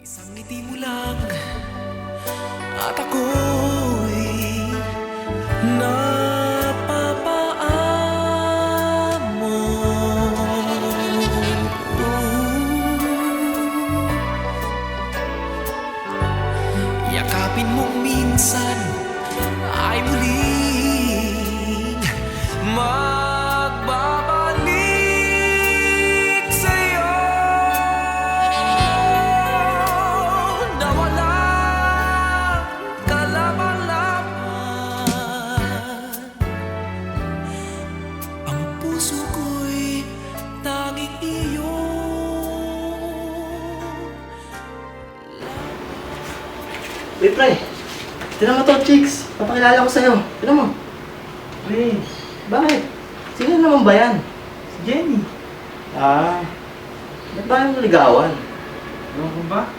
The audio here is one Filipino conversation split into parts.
Isang ngiti mo lang at ako'y napapaamo. Yakapin mong minsan ay muling magbabalik sa'yo na walang kalaban-laban. Ang puso ko'y tanging iyo. Uy, pre. Tinan mo to, chicks. Papakilala ko sa'yo. Tinan mo. Pre, Bakit? Sino naman ba yan? si Jenny. Ba't ba yung naligawan? Ewan ko ba?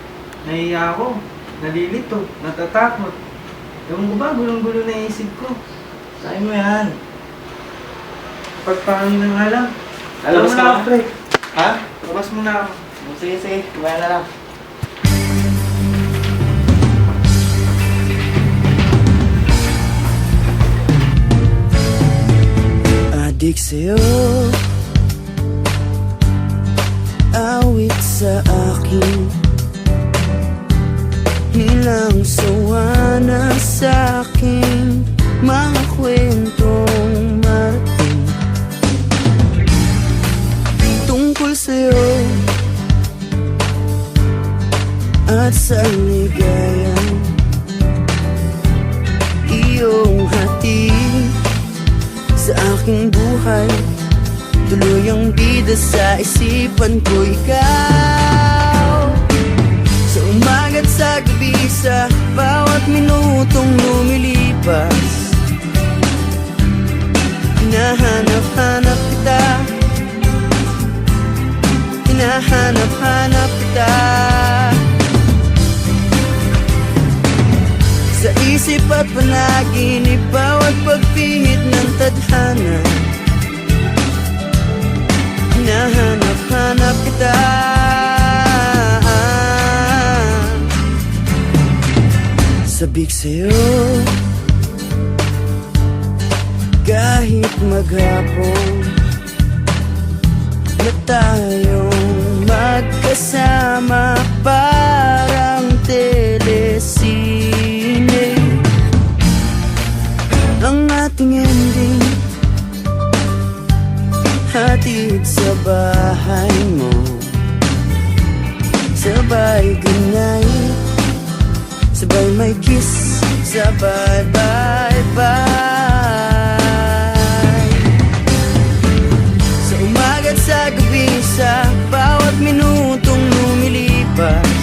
Nahiya ako. Nalilito. Natatakot. Ewan ko ba? Gulong-gulo na isip ko. Sabi mo yan. Pagpaano na nga lang. Lalabas Alam mo ka na ba? ako, pre. Ha? Labas mo na ako. Sige, sige. Kumaya na lang. Adik sa'yo, awit sa akin, nilang sawa na sa'king mga kwentong marating tungkol sa'yo at sa ligayang iyong hatid sa aking buhay. Tuluyang bida sa isipan ko ikaw. Sa umaga't sa gabi, sa bawat minutong lumilipas, hinahanap-hanap kita, hinahanap-hanap kita. Sa isip at panaginip, bawat pagpihit ng tadhana, hinahanap-hanap kita. Sabik sa'yo, kahit maghapon na tayong magkasama, parang telesine ang ating ending. Hatid sa bahay mo, sabay ganay, sabay may kiss, sabay bye-bye. Sa umaga't sa gabi, sa bawat minutong lumilipas,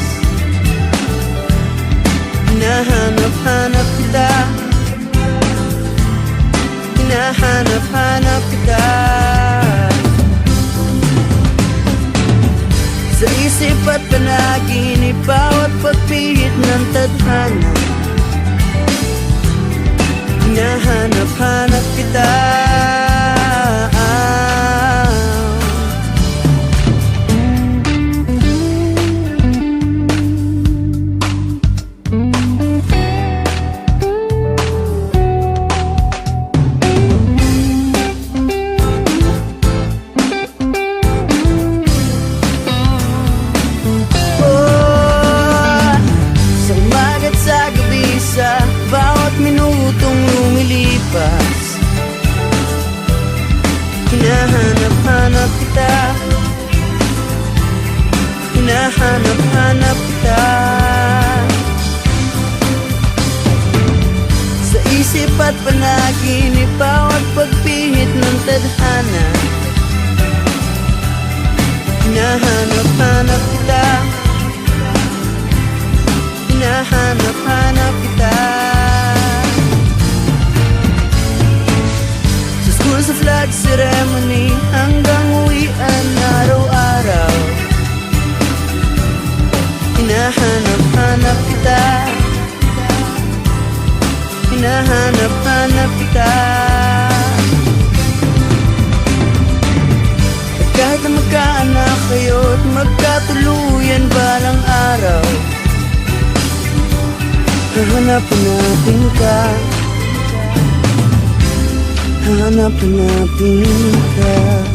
hinahanap-hanap kita, hinahanap-hanap kita. Sa isip at panaginip, bawat pagpihit ng tadhana, hinahanap-hanap kita. Sa bawat minutong lumilipas, hinahanap-hanap kita, hinahanap-hanap kita. Sa isip at panaginip, bawat pagpihit ng tadhana, hinahanap-hanap kita, hinahanap-hanap kita. Sa school, sa flag ceremony, hanggang uwian araw-araw, hinahanap-hanap kita, hinahanap-hanap kita. At kahit na magkaanak kayo't magkatuluyan balang araw, Hahanap-hanapin ka, hahanap-hanapin ka.